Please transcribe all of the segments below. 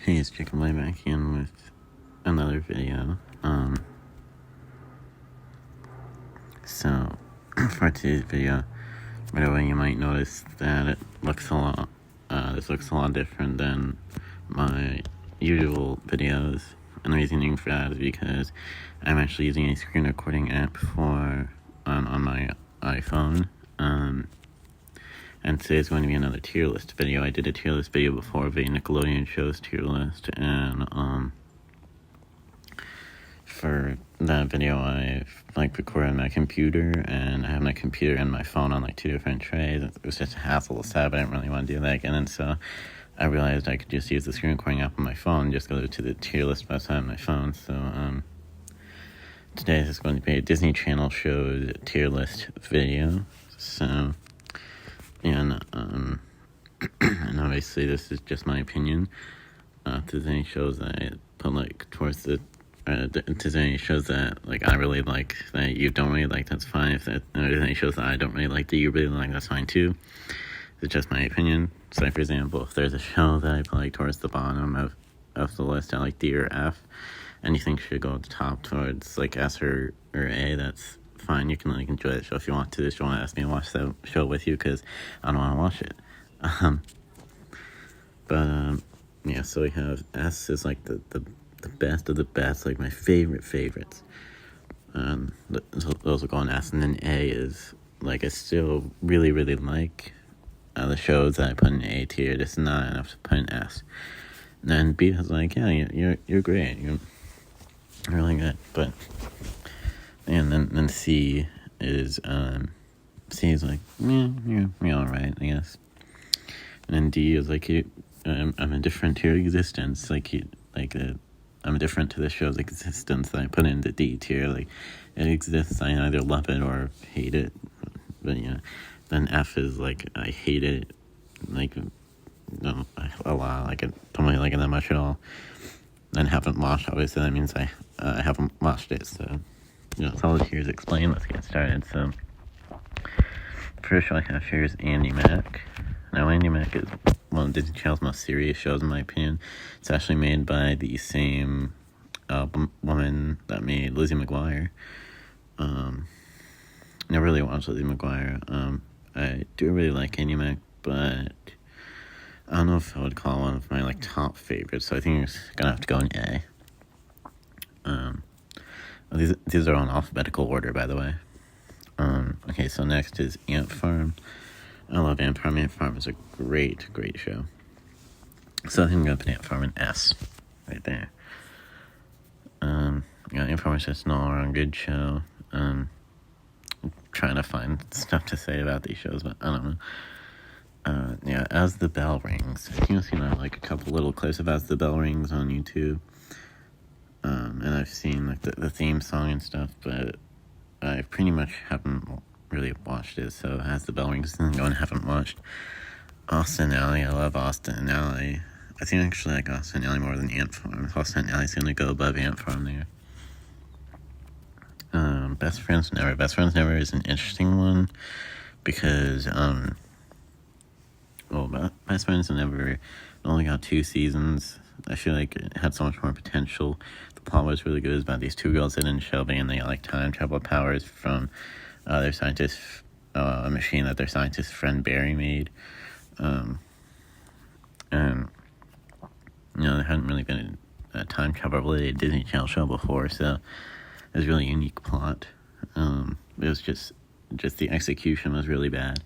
Hey, it's Jacob back in with another video. So for today's video, right away you might notice that it looks a lot, this looks a lot different than my usual videos. And the reasoning for that is because I'm actually using a screen recording app on my iPhone. And today's going to be another tier list video. I did a tier list video before of a Nickelodeon show's tier list, and for that video I recorded on my computer, and I have my computer and my phone on two different trays. It was just a hassle to set up. I didn't really want to do that again, and so I realized I could just use the screen recording app on my phone, just go to the tier list website on my phone. So today is going to be a Disney Channel show's tier list video. So and obviously this is just my opinion. If there's any shows that I put towards the if there's any shows that I really like that you don't really like, that's fine. If there's any shows that I don't really like that you really like, that's fine too. It's just my opinion. So for example, if there's a show that I put towards the bottom of the list at D or F, and you think should go at the top towards S or A, that's fine. You can enjoy that show if you want to. Just don't want to ask me to watch that show with you, because I don't want to watch it. Yeah, so we have S is the best of the best, my favorites. Those will go on S, and then A is I still really like the shows that I put in A tier, just not enough to put in S. And then B is yeah, you're great, you're really good. But and then C is C is you're all right, I guess. And then D is I'm indifferent to your existence, I'm indifferent to the show's existence that I put in the D tier. It exists, I either love it or hate it. But yeah, then F is I hate it, no, a lot. I don't really like it that much at all. And haven't watched, obviously that means I haven't watched it. So that's all the tiers explained. Let's get started. So first show I have here is Andy Mack. Now Andy Mack is one of Disney Channel's most serious shows, in my opinion. It's actually made by the same woman that made Lizzie McGuire. Never really watched Lizzie McGuire. I do really like Andy Mack, but I don't know if I would call it one of my top favorites. So I think it's gonna have to go in A. These are on alphabetical order, by the way. Okay, so next is Ant Farm. I love Ant Farm. Ant Farm is a great show. So I think I'm going to put Ant Farm in S, right there. Ant Farm is just an all-around good show. I'm trying to find stuff to say about these shows, but I don't know. Yeah, As the Bell Rings. You've seen a couple little clips of As the Bell Rings on YouTube. And I've seen the theme song and stuff, but I pretty much haven't really watched it. So As the Bell Rings, I'm going, haven't watched. Austin Alley, I love Austin Alley. I think I actually like Austin Alley more than Ant Farm. Austin Alley's going to go above Ant Farm there. Best Friends Never. Best Friends Never is an interesting one because, Best Friends Never only got 2 seasons. I feel like it had so much more potential. The plot was really good. It was about these 2 girls that in Shelby, and they got time travel powers from their scientist, a machine that their scientist friend Barry made. And there hadn't really been a time travel related Disney Channel show before, so it was a really unique plot. It was just the execution was really bad.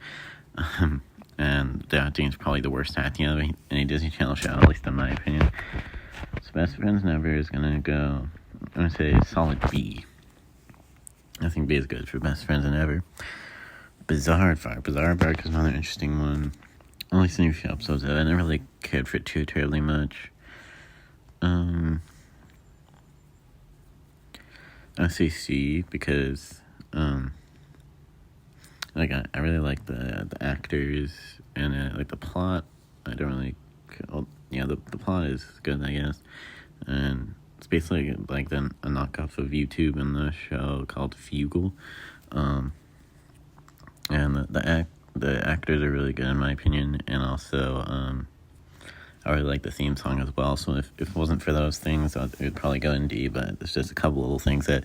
And the acting is probably the worst acting of any Disney Channel show, at least in my opinion. So Best Friends Never is going to go, I'm going to say solid B. I think B is good for Best Friends Never. Bizarre Park. Bizarre Park is another interesting one. Only seen a few episodes of it. I never really cared for it too terribly much. I say C because I really like the actors and the plot. I don't really, the plot is good, I guess, and it's basically then a knockoff of YouTube in the show called Fugle, and the actors are really good in my opinion, and also I really like the theme song as well. So if it wasn't for those things, it would probably go in D. But there's just a couple little things that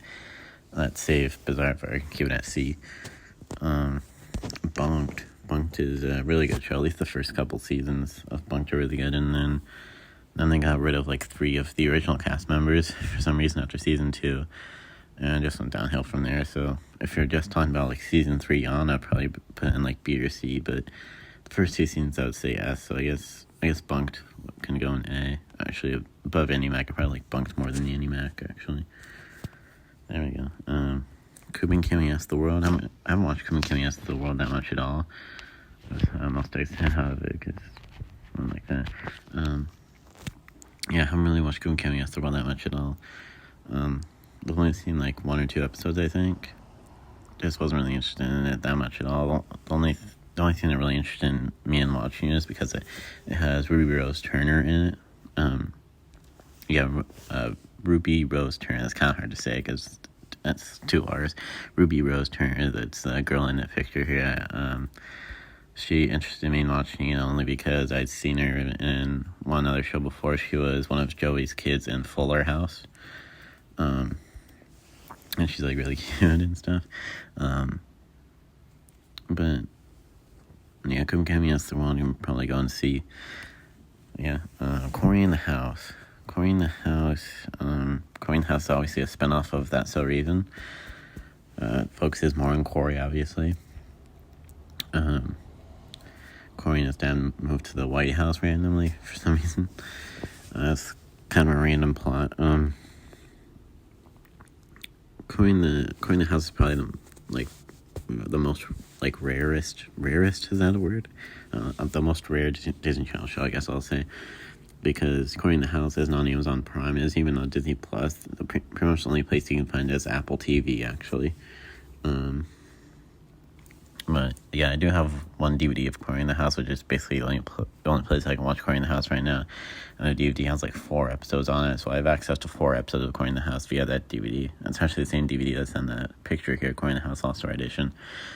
save Bizarre for keep it at C. Bunked is a really good show. At least the first couple seasons of Bunked are really good, and then they got rid of like 3 of the original cast members for some reason after season 2, and just went downhill from there. So if you're just talking about like season 3 on, I'd probably put in like B or C, but the first 2 seasons I would say S. So I guess Bunked can go in A. Actually, above Animac, I probably like Bunked more than the Animac actually. There we go. Coop and Kimmy Ask the World. I haven't watched Coop and Kimmy Ask the World that much at all. I'm not excited out of it because I don't like that. Yeah, I haven't really watched Coop and Kimmy Ask the World that much at all. I've only seen like 1 or 2 episodes, I think. Just wasn't really interested in it that much at all. The only thing that really interested me in watching it is because it has Ruby Rose Turner in it. Ruby Rose Turner. That's kind of hard to say because that's 2 R's. Ruby Rose Turner. That's the girl in the picture here. She interested me in watching it only because I'd seen her in one other show before. She was one of Joey's kids in Fuller House. And she's like really cute and stuff. But yeah, Coop and Kimmy Ask the World, you can probably go and see. Yeah, Cory in the House. Cory in the House is obviously a spinoff of That's So Reason. Focuses more on Cory, obviously. Cory and his dad moved to the White House randomly for some reason. That's kind of a random plot. Cory in the House is probably the most like rarest, is that a word? The most rare Disney Channel show, I guess I'll say. Because Cory in the House is on Amazon Prime. It is even on Disney Plus. Pretty much the only place you can find it is Apple TV, actually. But yeah, I do have 1 DVD of Cory in the House, which is basically the only place I can watch Cory in the House right now. And the DVD has like 4 episodes on it, so I have access to 4 episodes of Cory in the House via that DVD. It's actually the same DVD that's in that picture here, Cory in the House All-Star Edition.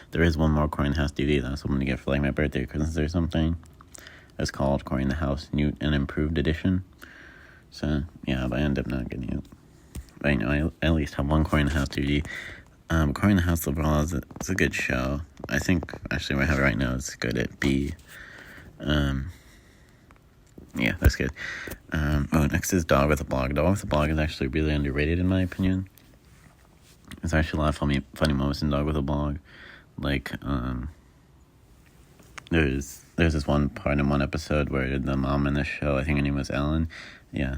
There is 1 more Cory in the House DVD that I was hoping to get for like my birthday or Christmas or something. It's called Cory in the House New and Improved Edition. So yeah, but I ended up not getting it. But I at least have 1 Cory in the House DVD. Cory in the House overall is a good show. I think actually what I have it right now is good at B. Yeah, that's good. Next is Dog with a Blog. Dog with a Blog is actually really underrated in my opinion. There's actually a lot of funny moments in Dog with a Blog. Like, there's this one part in one episode where the mom in the show, I think her name was Ellen. Yeah,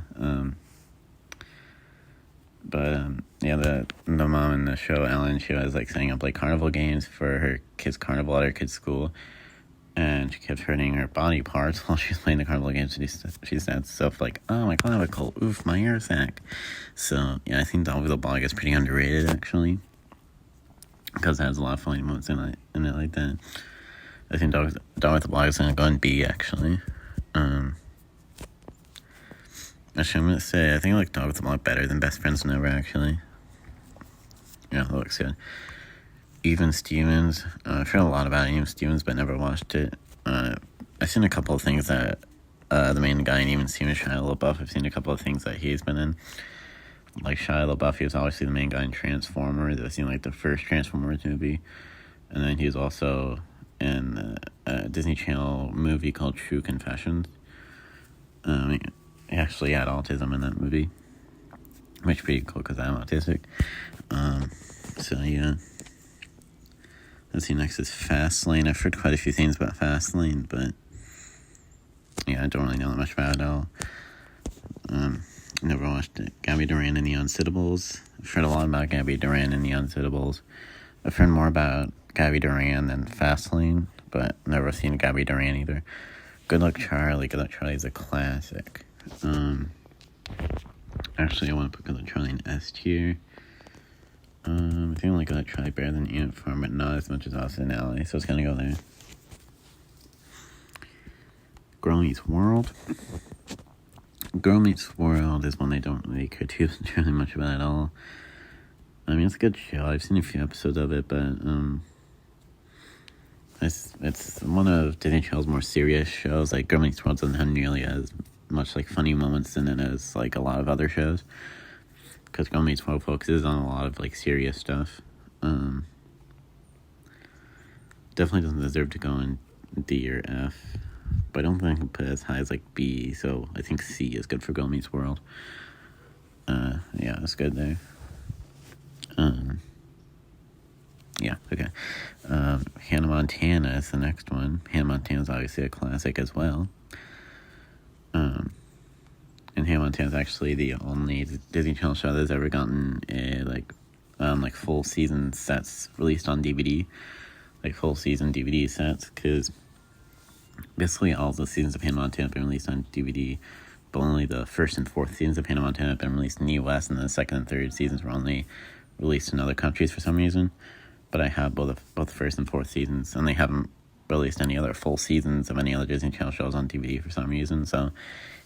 the mom in the show, Ellen, she was like setting up like carnival games for her kids' carnival at her kids' school, and she kept hurting her body parts while she was playing the carnival games. She said stuff like, "Oh my God, I have a cold. Oof, my ear sack." So yeah, I think Dog with a Blog is pretty underrated actually, because it has a lot of funny moments in it like that. I think Dog with a Blog is gonna go in B actually. Actually, I'm gonna say I think I like Dog with a Blog better than Best Friends Never actually. Yeah, that looks good. Even Stevens. I've heard a lot about Even Stevens, but never watched it. I've seen a couple of things that the main guy in Even Stevens, Shia LaBeouf. I've seen a couple of things that he's been in. Like Shia LaBeouf, he was obviously the main guy in Transformers. I've seen like the first Transformers movie, and then he was also in a Disney Channel movie called True Confessions. He actually had autism in that movie, which is pretty cool because I'm autistic. So yeah. Let's see, next is Fastlane. I've heard quite a few things about Fastlane, but yeah, I don't really know that much about it at all. Never watched it. Gabby Duran and the Unsittables. I've heard a lot about Gabby Duran and the Unsittables. I've heard more about Gabby Duran than Fastlane, but never seen Gabby Duran either. Good Luck Charlie. Good Luck Charlie is a classic. Actually, I want to put Good Luck Charlie in S tier. I think I like Good Luck Charlie better than Ant Farm, but not as much as Austin Alley, so it's gonna go there. Girl Meets World. Girl Meets World is one I don't really care too really much about at all. I mean, it's a good show. I've seen a few episodes of it, but it's one of Disney Channel's more serious shows. Like Girl Meets World doesn't have nearly as much like funny moments in it as like a lot of other shows, because Girl Meets World focuses on a lot of like serious stuff. Definitely doesn't deserve to go in D or F, but I don't think I can put it as high as like B, so I think C is good for Girl Meets World. Yeah, it's good there. Yeah, okay. Hannah Montana is the next one. Hannah Montana is obviously a classic as well. And Hannah Montana is actually the only Disney Channel show that's ever gotten a like full season sets released on DVD, like full season DVD sets, because basically all the seasons of Hannah Montana have been released on DVD, but only the first and fourth seasons of Hannah Montana have been released in the US, and the second and third seasons were only released in other countries for some reason. But I have both first and fourth seasons, and they haven't released any other full seasons of any other Disney Channel shows on DVD for some reason. So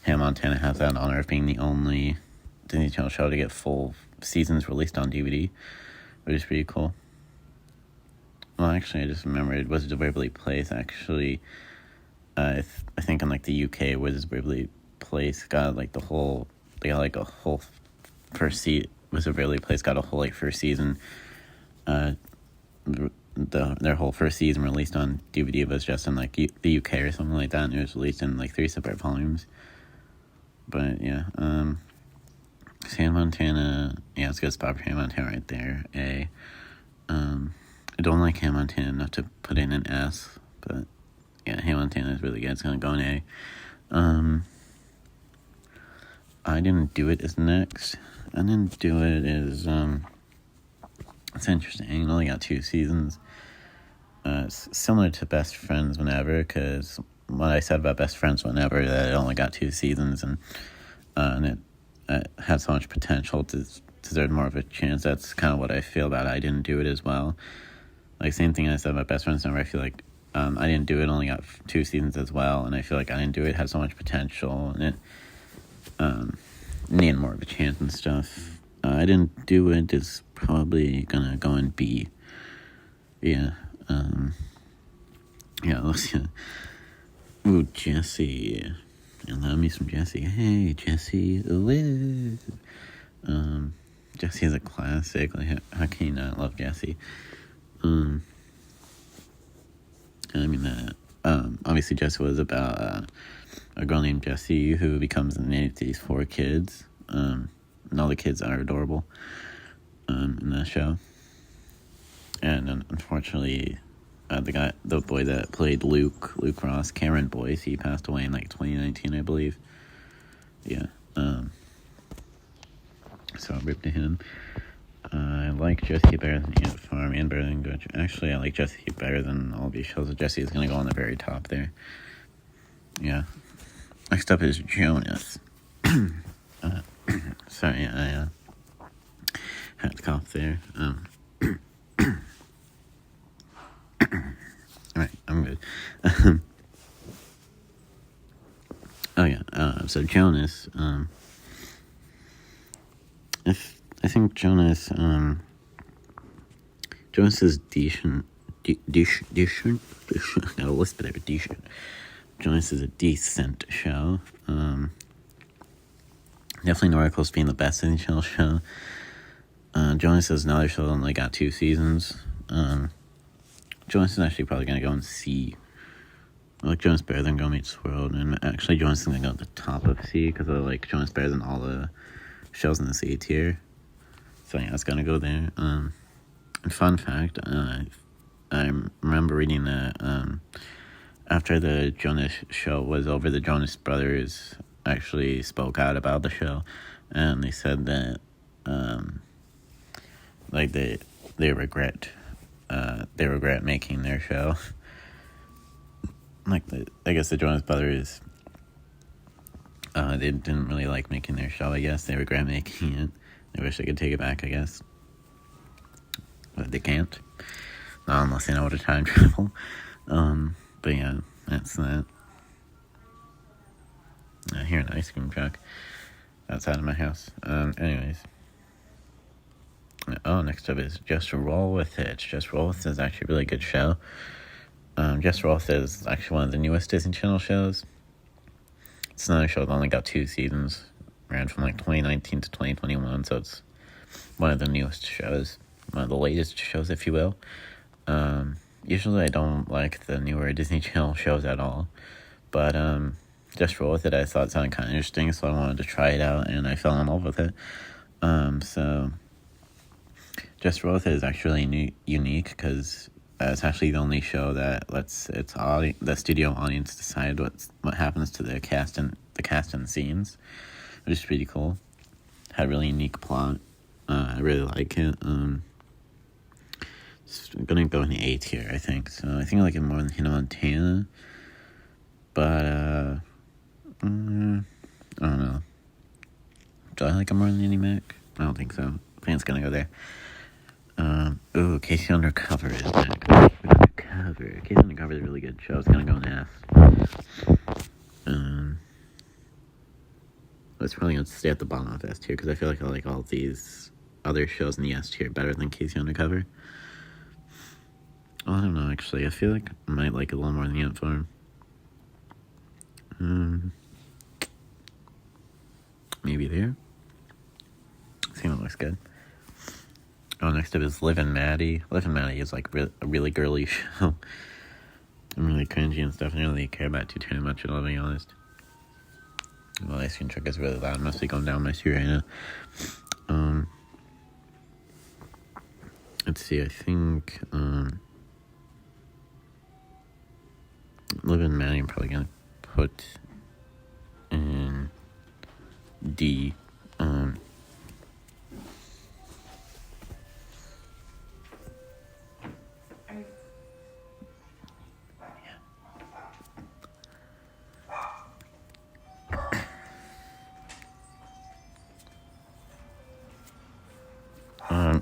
Hannah Montana has that honor of being the only Disney Channel show to get full seasons released on DVD, which is pretty cool. Well, actually, I just remembered, Wizards of Waverly Place, actually, I think in like the UK, Wizards of Waverly Place got like a whole first season. Wizards of Waverly Place got a whole like first season. Their whole first season released on DVD was just in like the UK or something like that, and it was released in like 3 separate volumes. But yeah, Hannah Montana, yeah, it's a good spot for Hannah Montana right there. A. I don't like Hannah Montana enough to put in an S, but yeah, Hannah Montana is really good. It's gonna go in A. I Didn't Do It is next. I Didn't Do It is it's interesting. It only got 2 seasons. It's similar to Best Friends Whenever, because what I said about Best Friends Whenever, that it only got 2 seasons, and it had so much potential to deserve more of a chance. That's kind of what I feel about I Didn't Do It as well. Like, same thing I said about Best Friends Whenever. I feel like I Didn't Do It only got 2 seasons as well, and I feel like I Didn't Do It had so much potential, and it needed more of a chance and stuff. I Didn't Do It is probably gonna go in B. Yeah. Yeah, let's see. Ooh, Jessie. And love me some Jessie. Hey, Jessie. Ooh. Jessie is a classic. Like, how can you not love Jessie? I mean, obviously Jessie was about a girl named Jessie who becomes the name of these 4 kids. And all the kids are adorable in that show. And unfortunately, the boy that played Luke Ross, Cameron Boyce, he passed away in like 2019, I believe. Yeah. So rip to him. I like Jessie better than Ant Farm and better than Good. Actually, I like Jessie better than all these shows. Jessie is gonna go on the very top there. Yeah. Next up is Jonas. Sorry, I had to cough there. Alright, I'm good. Oh yeah, so Jonas, I think Jonas is decent. Decent. I gotta lisp it over. Decent. Jonas is a decent show. Definitely nowhere close to being the best Disney Channel show. Jonas is another show that only got 2 seasons. Jonas is actually probably gonna go in C. I like Jonas better than Girl Meets World, and actually Jonas is gonna go at the top of C because I like Jonas better than all the shows in the C tier. So yeah, it's gonna go there. And fun fact, I remember reading that after the Jonas show was over, the Jonas Brothers actually spoke out about the show, and they said that like they regret making their show. Like I guess the Jonas Brothers, they didn't really like making their show. I guess they regret making it. They wish they could take it back, I guess, but they can't. Not unless they know how to time travel. But yeah, that's that. I hear an ice cream truck outside of my house. Anyways. Oh, next up is Just Roll With It. Just Roll With It is actually a really good show. Just Roll With It is actually one of the newest Disney Channel shows. It's another show that only got 2 seasons, ran from like 2019 to 2021, so it's one of the newest shows, one of the latest shows, if you will. Usually I don't like the newer Disney Channel shows at all, but Just Roll With It I thought sounded kind of interesting, so I wanted to try it out, and I fell in love with it. So Just Roll With It is actually unique because it's actually the only show that lets the studio audience decide what happens to the cast and scenes, which is pretty cool. Had a really unique plot. I really like it. I'm gonna go in the A tier, I think. So I think I like it more than Hannah Montana, but I don't know. Do I like it more than Annie Mac? I don't think so. I think it's gonna go there. Casey Undercover is back. Casey Undercover is a really good show. It's gonna go in F. It's probably gonna stay at the bottom of S tier because I feel like I like all these other shows in the S tier better than Casey Undercover. Oh, I don't know, actually. I feel like I might like it a little more than the Ant Farm. Maybe there. I think it looks good. Oh, next up is Liv and Maddie. Liv and Maddie is like a really girly show. I'm really cringy and stuff. I don't really care about it too much at all, to be honest. Well, ice cream truck is really loud. Must be going down my street right now. Let's see. I think Liv and Maddie I'm probably gonna put in D.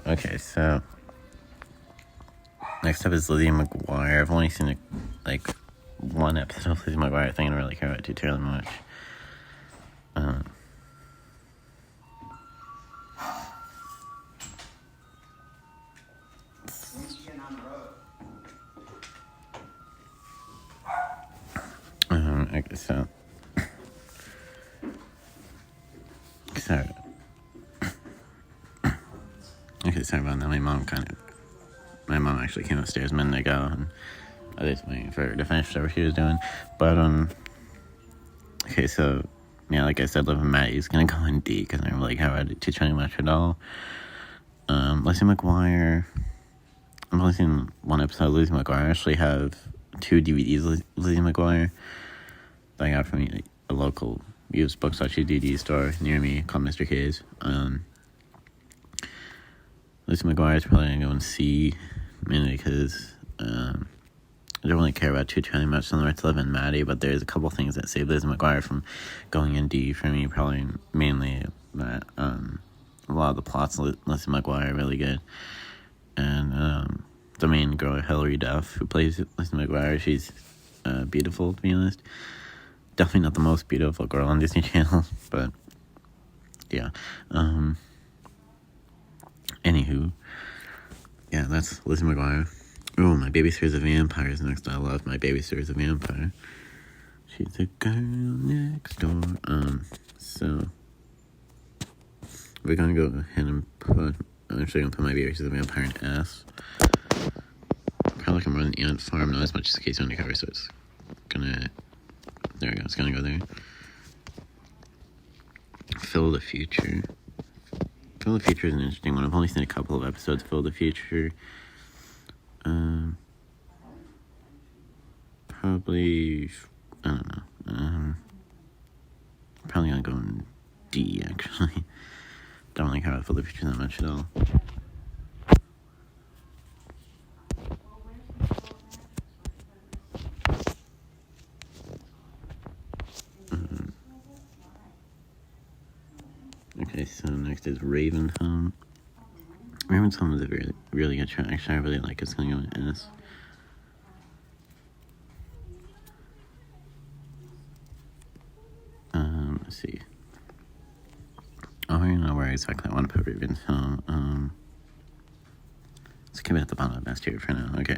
Okay, so next up is Lizzie McGuire. I've only seen one episode of Lizzie McGuire. I think I don't really care about it too terribly much. Okay, so sorry. Okay, sorry about that. My mom actually came upstairs a minute ago, and I was waiting for her to finish whatever she was doing. But, okay, so, yeah, like I said, Liv and Maddie's gonna go in D, because I don't really care about it too much at all. Lizzie McGuire, I've only seen one episode of Lizzie McGuire. I actually have 2 DVDs of Lizzie McGuire that I got from a local used books.DVD store near me called Mr. K's. Lizzie McGuire is probably going to go in C, mainly because I don't really care about too much on the rest of Liv and Maddie, but there's a couple things that save Lizzie McGuire from going in D for me, probably mainly that a lot of the plots of Lizzie McGuire are really good. And the main girl, Hilary Duff, who plays Lizzie McGuire, she's beautiful, to be honest. Definitely not the most beautiful girl on Disney Channel, but yeah. Anywho, yeah, that's Lizzie McGuire. Oh, My Babysitter's a Vampire is next. I love My Babysitter's a Vampire. She's a girl next door. So we're gonna go ahead and put. I'm actually gonna put My Babysitter's a Vampire in S. Probably like I'm running the Ant Farm, not as much as Casey Undercover, so it's gonna. There we go. It's gonna go there. Phil the Future. Phil the Future is an interesting one. I've only seen a couple of episodes of Phil the Future. Probably, I don't know. Probably gonna go in D, actually. Don't really care about Phil the Future that much at all. Okay, so next is Raven Home. Raven Home is a really, really good show. Actually, I really like it. It's gonna go in S. Let's see. Oh, I don't know where exactly I want to put Raven Home. Let's keep it at the bottom of the best tier for now. Okay.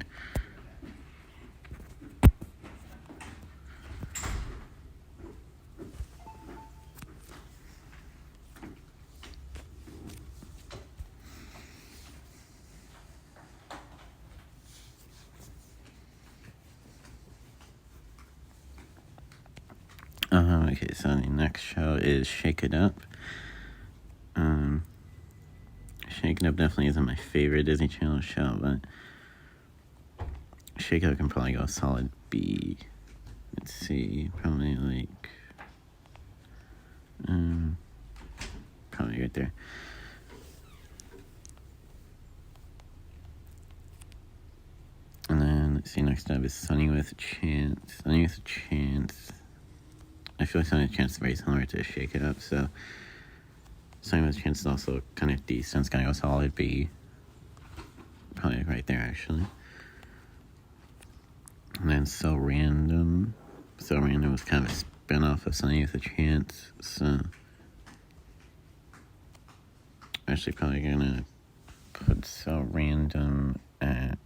Okay, so the next show is Shake It Up. Shake It Up definitely isn't my favorite Disney Channel show, but Shake It Up can probably go a solid B. Let's see, probably like, probably right there. And then, let's see, next up is Sunny with a Chance. Sunny with a Chance. I feel like Sunny with a Chance is very similar to Shake It Up, so Sunny with a Chance is also kind of decent. It's gonna go solid B. Probably right there, actually. And then So Random. So Random was kind of a spin-off of Sunny with a Chance, so actually probably gonna put So Random at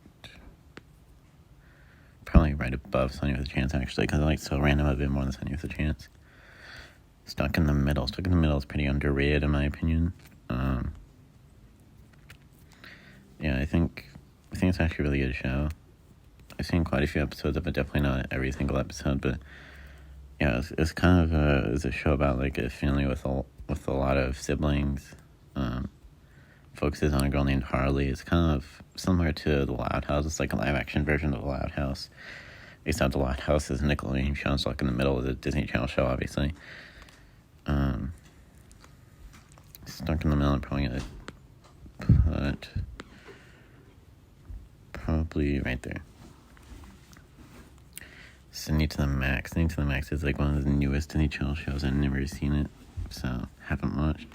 probably right above Sunny with a Chance, actually, because I like So Random a bit more than Sunny with a Chance. Stuck in the Middle is pretty underrated in my opinion. Yeah, I think it's actually a really good show. I've seen quite a few episodes of it, definitely not every single episode, but yeah, it's kind of it's a show about like a family with a lot of siblings. Focuses on a girl named Harley. It's kind of similar to The Loud House. It's like a live action version of The Loud House. Except The Loud House is a Nickelodeon show, so like in the middle of the Disney Channel show, obviously. Stuck in the Middle, I'm probably gonna put probably right there. Sydney to the Max. Sydney to the Max is like one of the newest Disney Channel shows. I've never seen it, so haven't watched.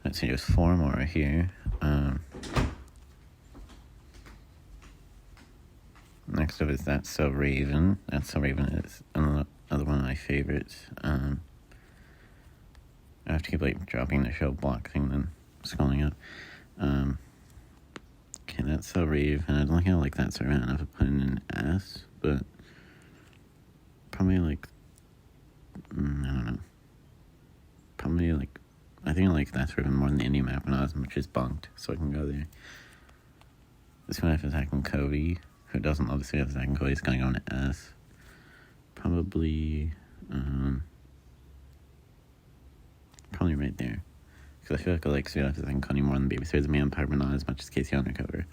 Let's see, there's 4 more here. Next up is That's So Raven. That's So Raven is another one of my favorites. I have to keep like dropping the show block thing, then scrolling up. Okay, That's So Raven. I don't think I like That's So Raven enough to put in an S, but probably like, I don't know. Probably like, I think I like That's Raven more than the Indie Map, and not as much as Bunked, so I can go there. This one, if Zack and Cody, who doesn't love the Sweet Life of Zack and Cody, is gonna go on an S. Probably right there. Because I feel like I like Sweet Life of Zack and Cody more than Babysitter's Vampire, but not as much as Casey Undercover.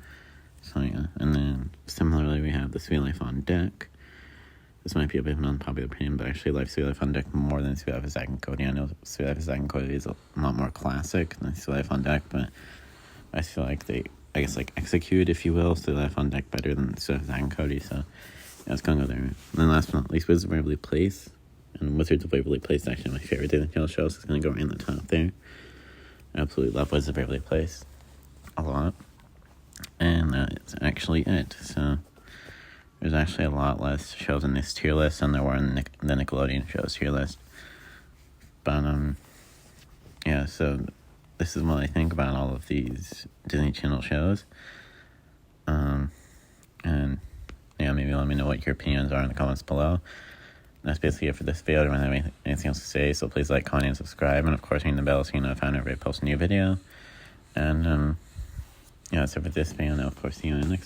So yeah, and then similarly we have The Sweet Life on Deck. This might be a bit of an unpopular opinion, but I actually like Sweet Life on Deck more than Sweet Life of Zack and Cody. I know Sweet Life of Zack and Cody is a lot more classic than Sweet Life on Deck, but I feel like they, I guess, like execute, if you will, Sweet Life on Deck better than Sweet Life of Zack and Cody, so yeah, it's gonna go there. And then last but not least, Wizards of Waverly Place. And Wizards of Waverly Place is actually my favorite Disney Channel show, so it's gonna go right in the top there. I absolutely love Wizards of Waverly Place a lot. And that's actually it. So there's actually a lot less shows in this tier list than there were in the Nickelodeon shows tier list. But yeah, so this is what I think about all of these Disney Channel shows. And yeah, maybe let me know what your opinions are in the comments below. That's basically it for this video. I don't have anything else to say, so please like, comment, and subscribe, and of course ring the bell so you know if I ever post a new video. And yeah, that's it for this video, and I'll of course see you in the next